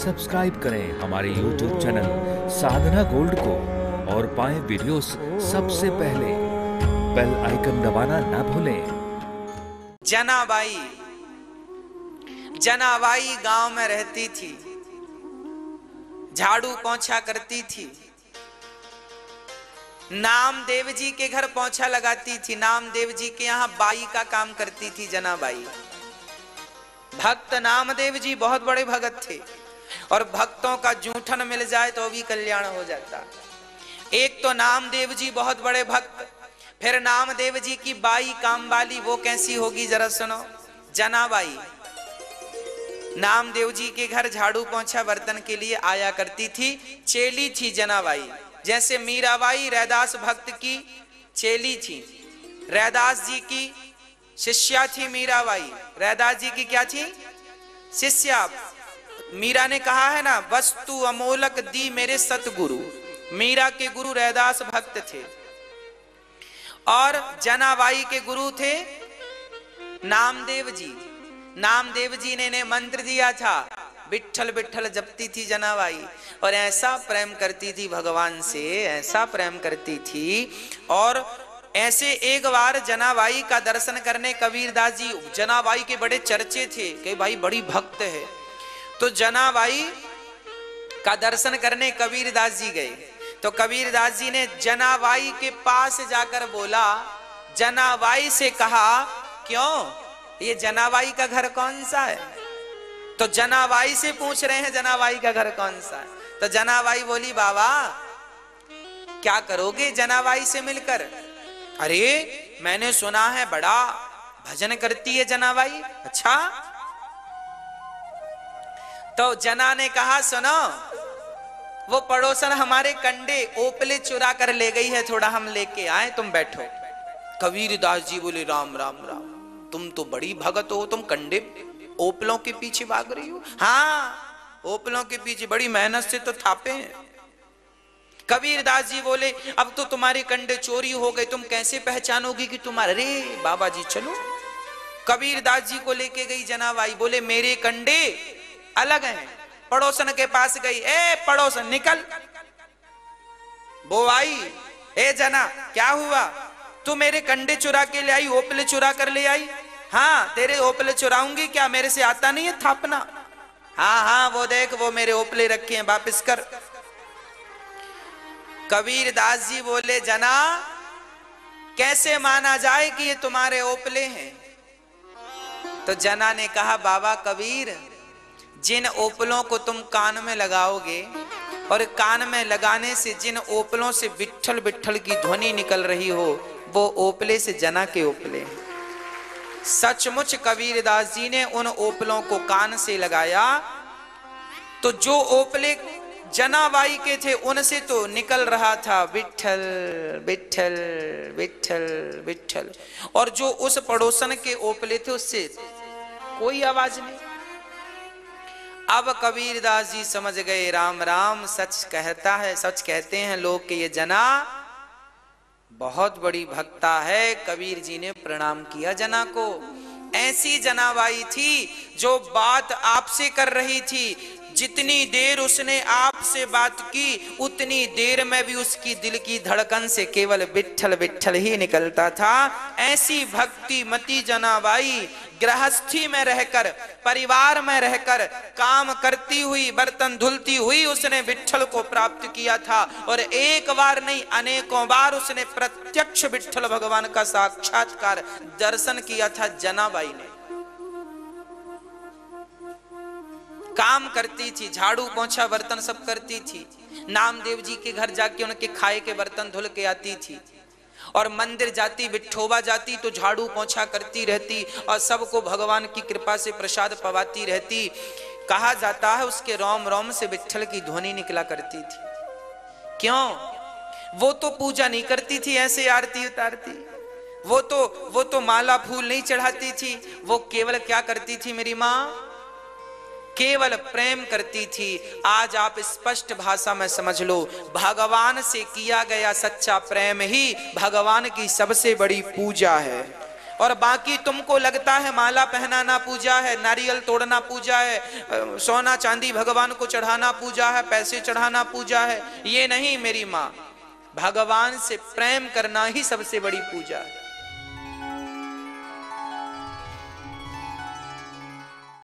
Subscribe करें हमारे YouTube channel साधना gold को और पाएं वीडियोस सबसे पहले। बेल आइकन दबाना ना भूलें। जनाबाई गांव में रहती थी, झाड़ू पोंछा करती थी। नामदेव जी के घर पोंछा लगाती थी। नामदेव जी के यहाँ बाई का काम करती थी जनाबाई। भक्त नामदेव जी बहुत बड़े भगत थे और भक्तों का जूठन मिल जाए तो भी कल्याण हो जाता। एक तो नामदेव जी बहुत बड़े भक्त, फिर नामदेव जी की बाई काम वाली, वो कैसी होगी जरा सुनो। जनाबाई नामदेव जी के घर झाड़ू पोंछा बर्तन के लिए आया करती थी। चेली थी जनाबाई, जैसे मीराबाई रैदास भक्त की चेली थी। रैदास जी की शिष्या थी मीराबाई। रैदास जी की क्या थी? शिष्या। मीरा ने कहा है ना, वस्तु अमोलक दी मेरे सतगुरु। मीरा के गुरु रैदास भक्त थे और जनाबाई के गुरु थे नामदेव जी। नामदेव जी ने मंत्र दिया था, विठ्ठल विठ्ठल जपती थी जनाबाई और ऐसा प्रेम करती थी भगवान से, ऐसा प्रेम करती थी। और ऐसे एक बार जनाबाई का दर्शन करने कबीरदास जी, जनाबाई के बड़े चर्चे थे कि भाई बड़ी भक्त है, तो जनाबाई का दर्शन करने कबीरदास जी गए। तो कबीरदास जी ने जनाबाई के पास जाकर बोला, जनाबाई से कहा, क्यों ये जनाबाई का घर कौन सा है? तो जनाबाई से पूछ रहे हैं जनाबाई का घर कौन सा है। तो जनाबाई बोली, बाबा क्या करोगे जनाबाई से मिलकर? अरे मैंने सुना है बड़ा भजन करती है जनाबाई। अच्छा। तो जना ने कहा, सुनो, वो पड़ोसन हमारे कंडे ओपले चुरा कर ले गई है, थोड़ा हम लेके आए, तुम बैठो। कबीरदास जी बोले, राम राम राम, तुम तो बड़ी भगत हो, तुम कंडे ओपलों के पीछे भाग रही हो? हाँ, ओपलों के पीछे बड़ी मेहनत से तो थापे हैं। कबीरदास जी बोले, अब तो तुम्हारे कंडे चोरी हो गए, तुम कैसे पहचानोगी कि तुम्हारे? अरे बाबा जी चलो। कबीरदास जी को लेके गई जनाबाई, बोले मेरे कंडे अलग हैं। पड़ोसन के पास गई, ए पड़ोसन निकल। वो आई, ए जना क्या हुआ? तू मेरे कंडे चुरा के ले आई, ओपले चुरा कर ले आई? हाँ, तेरे ओपले चुराऊंगी क्या? मेरे से आता नहीं है थापना। हाँ हाँ, वो देख, वो मेरे ओपले रखे हैं, वापिस कर। कबीरदास जी बोले, जना कैसे माना जाए कि ये तुम्हारे ओपले हैं? तो जना ने कहा, बाबा कबीर, जिन ओपलों को तुम कान में लगाओगे और कान में लगाने से जिन ओपलों से विठ्ठल विठ्ठल की ध्वनि निकल रही हो, वो ओपले से जना के ओपले हैं। सचमुच कबीरदास जी ने उन ओपलों को कान से लगाया तो जो ओपले जनाबाई के थे उनसे तो निकल रहा था विठ्ठल विठ्ठल विठ्ठल विठ्ठल, और जो उस पड़ोसन के ओपले थे उससे कोई आवाज नहीं। अब कबीरदास जी समझ गए, राम राम, सच कहता है, सच कहते हैं लोग कि ये जना बहुत बड़ी भक्ता है। कबीर जी ने प्रणाम किया जना को। ऐसी जनाबाई थी जो बात आपसे कर रही थी। जितनी देर उसने आपसे बात की उतनी देर में भी उसकी दिल की धड़कन से केवल विठ्ठल विठ्ठल ही निकलता था। ऐसी भक्ति मती जनाबाई गृहस्थी में रहकर, परिवार में रहकर, काम करती हुई, बर्तन धुलती हुई उसने विठ्ठल को प्राप्त किया था। और एक बार नहीं, अनेकों बार उसने प्रत्यक्ष विठ्ठल भगवान का साक्षात्कार दर्शन किया था जनाबाई ने। काम करती थी, झाड़ू पोंछा बर्तन सब करती थी। नामदेव जी के घर जाके उनके खाए के बर्तन धुल के आती थी और मंदिर जाती, विठोबा जाती तो झाड़ू पोंछा करती रहती और सबको भगवान की कृपा से प्रसाद पवाती रहती। कहा जाता है उसके रोम रोम से विठ्ठल की ध्वनि निकला करती थी। क्यों? वो तो पूजा नहीं करती थी, ऐसे आरती उतारती। वो तो माला फूल नहीं चढ़ाती थी। वो केवल क्या करती थी मेरी माँ? केवल प्रेम करती थी। आज आप स्पष्ट भाषा में समझ लो, भगवान से किया गया सच्चा प्रेम ही भगवान की सबसे बड़ी पूजा है। और बाकी तुमको लगता है माला पहनाना पूजा है, नारियल तोड़ना पूजा है, सोना चांदी भगवान को चढ़ाना पूजा है, पैसे चढ़ाना पूजा है। ये नहीं मेरी माँ, भगवान से प्रेम करना ही सबसे बड़ी पूजा है।